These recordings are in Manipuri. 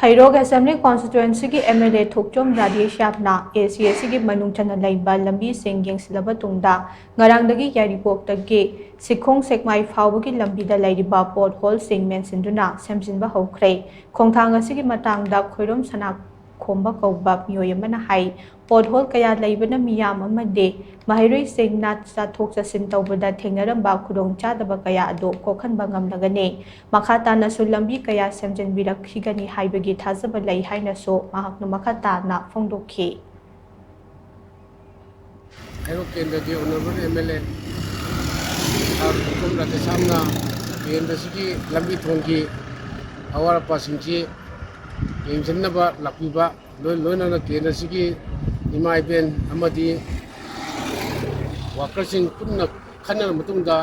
ꯍꯩꯔꯣꯛ ꯑꯦꯁꯦꯝꯕ꯭ꯂꯤ ꯀꯣꯟꯁꯇꯤꯇ꯭ꯌꯨꯑꯦꯟꯁꯤꯒꯤ ꯑꯦꯝ.ꯑꯦꯜ.ꯑꯦ ꯊꯣꯛꯆꯣꯝ ꯔꯥꯙꯦꯁ ꯌꯥꯞꯅ ꯑꯦ.ꯁꯤ.ꯑꯦꯁꯤꯒꯤ ꯃꯅꯨꯡ ꯆꯟꯅ ꯂꯩꯕ ꯂꯝꯕꯤꯁꯤꯡ ꯌꯦꯡꯁꯤꯜꯂꯕ ꯇꯨꯡꯗ ꯉꯔꯥꯡꯗꯒꯤ ꯌꯥꯏꯔꯤꯄꯣꯛꯇꯒꯤ ꯁꯤꯈꯣꯡ ꯁꯦꯛꯃꯥꯏ ꯐꯥꯎꯕꯒꯤ ꯂꯝꯕꯤꯗ ꯂꯩꯔꯤꯕ ꯄꯣꯠ ꯍꯣꯜꯁꯤꯡ ꯃꯦꯟꯁꯤꯟꯗꯨꯅ ꯁꯦꯝꯖꯤꯟꯕ ꯍꯧꯈ꯭ꯔꯦ꯫ ꯈꯣꯡꯊꯥꯡ ꯑꯁꯤꯒꯤ ꯃꯇꯥꯡꯗ ꯈꯣꯏꯔꯣꯝ ꯁꯅꯥꯈꯣꯝꯕ ꯀꯧꯕ ꯃꯤꯑꯣꯏ ꯑꯃꯅ ꯍꯥꯏ ꯄꯣꯠ ꯍꯣꯜ ꯀꯌꯥ ꯂꯩꯕꯅ ꯃꯤꯌꯥꯝ ꯑꯃꯗꯤ ꯃꯍꯩꯔꯣꯏꯁꯤꯡꯅ ꯆꯠꯊꯣꯛ ꯆꯠꯁꯤꯟ ꯇꯧꯕꯗ ꯊꯦꯡꯅꯔꯝꯕ ꯈꯨꯗꯣꯡꯆꯥꯗꯕ ꯀꯌꯥ ꯑꯗꯨ ꯀꯣꯛꯍꯟꯕ ꯉꯝꯂꯒꯅꯤ꯫ ꯃꯈꯥ ꯇꯥꯅꯁꯨ ꯂꯝꯕꯤ ꯀꯌꯥ ꯁꯦꯝꯖꯤꯟꯕꯤꯔꯛꯈꯤꯒꯅꯤ ꯍꯥꯏꯕꯒꯤ ꯊꯥꯖꯕ ꯂꯩ ꯍꯥꯏꯅꯁꯨ ꯃꯍꯥꯛꯅ ꯃꯈꯥ ꯇꯥꯅ ꯐꯣꯡꯗꯣꯛꯈꯤ꯫ ꯍꯩꯔꯣꯛ ꯀꯦꯟꯗ꯭ꯔꯒꯤ ꯑꯣꯅꯔꯦꯕꯜ ꯑꯦꯝ.ꯑꯦꯜ.ꯑꯦ ꯊꯣꯛꯆꯣꯝ ꯔꯥꯙꯦꯁ ꯌꯥꯞꯅ ꯀꯦꯟꯗ꯭ꯔꯁꯤꯒꯤ ꯂꯝꯕꯤ ꯊꯣꯡꯒꯤ ꯑꯋꯥꯠ ꯑꯄꯥꯁꯤꯡꯁꯤ ꯌꯦꯡꯁꯤꯟꯅꯕ ꯂꯥꯛꯄꯤꯕ ꯂꯣꯏꯅꯅ ꯀꯦꯟꯗ꯭ꯔꯁꯤꯒꯤ ꯏꯃꯥ ꯏꯕꯦꯟ ꯑꯃꯗꯤ ꯋꯥꯀꯔꯁꯤꯡ ꯄꯨꯟꯅ ꯈꯟꯅꯔꯕ ꯃꯇꯨꯡꯗ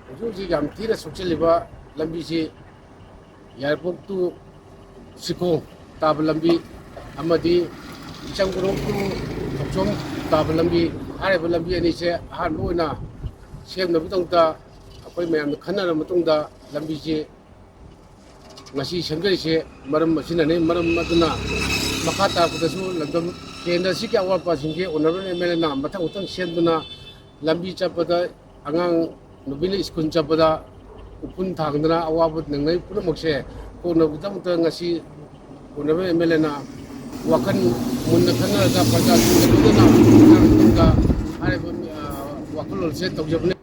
ꯍꯧꯖꯤꯛ ꯍꯧꯖꯤꯛ ꯌꯥꯝ ꯊꯤꯅ ꯁꯣꯛꯆꯤꯜꯂꯤꯕ ꯂꯝꯕꯤꯁꯤ ꯌꯥꯏꯔꯤꯄꯣꯛ ꯇꯨ ꯁꯤꯈꯣꯡ ꯇꯥꯕ ꯂꯝꯕꯤ ꯑꯃꯗꯤ ꯏꯆꯪꯕꯔꯣꯛ ꯇꯨ ꯊꯣꯛꯆꯣꯝ ꯇꯥꯕ ꯂꯝꯕꯤ ꯍꯥꯏꯔꯤꯕ ꯂꯝꯕꯤ ꯑꯅꯤꯁꯦ ꯑꯍꯥꯟꯕ ꯑꯣꯏꯅ ꯁꯦꯝꯅꯕꯒꯤꯗꯃꯛꯇ ꯑꯩꯈꯣꯏ ꯃꯌꯥꯝꯅ ꯈꯟꯅꯔꯕ ꯃꯇꯨꯡꯗ ꯂꯝꯕꯤꯁꯤ ꯉꯁꯤ ꯁꯦꯝꯖꯔꯤꯁꯦ ꯃꯔꯝ ꯑꯁꯤꯅꯅꯤ꯫ ꯃꯔꯝ ꯑꯗꯨꯅ ꯃꯈꯥ ꯇꯥꯔꯛꯄꯗꯁꯨ ꯂꯝꯗꯝ ꯀꯦꯟꯗ꯭ꯔ ꯑꯁꯤꯒꯤ ꯑꯋꯥꯠ ꯑꯄꯥꯁꯤꯡꯁꯤ ꯑꯣꯅꯔꯦꯕꯜ ꯑꯦꯝ.ꯑꯦꯜ.ꯑꯦꯅ ꯃꯊꯪ ꯃꯊꯪ ꯁꯦꯝꯗꯨꯅ ꯂꯝꯕꯤ ꯆꯠꯄꯗ ꯑꯉꯥꯡ ꯅꯨꯕꯤꯅ ꯁ꯭ꯀꯨꯜ ꯆꯠꯄꯗ ꯎꯐꯨꯟ ꯊꯥꯡꯗꯅ ꯑꯋꯥꯕ ꯅꯪꯅꯔꯤꯕ ꯄꯨꯝꯅꯃꯛꯁꯦ ꯀꯣꯛꯅꯕꯒꯤꯗꯃꯛꯇ ꯉꯁꯤ ꯑꯣꯅꯔꯦꯕꯜ ꯑꯦꯝ.ꯑꯦꯜ.ꯑꯦꯅ ꯋꯥꯈꯜ ꯃꯨꯟꯅ ꯈꯟꯅꯔꯒ ꯄ꯭ꯔꯖꯥꯁꯤꯡꯒ ꯂꯣꯏꯅꯅ ꯃꯇꯨꯡꯗ ꯍꯥꯏꯔꯤꯕ ꯋꯥꯈꯜꯂꯣꯟꯁꯦ ꯇꯧꯖꯕꯅꯤ꯫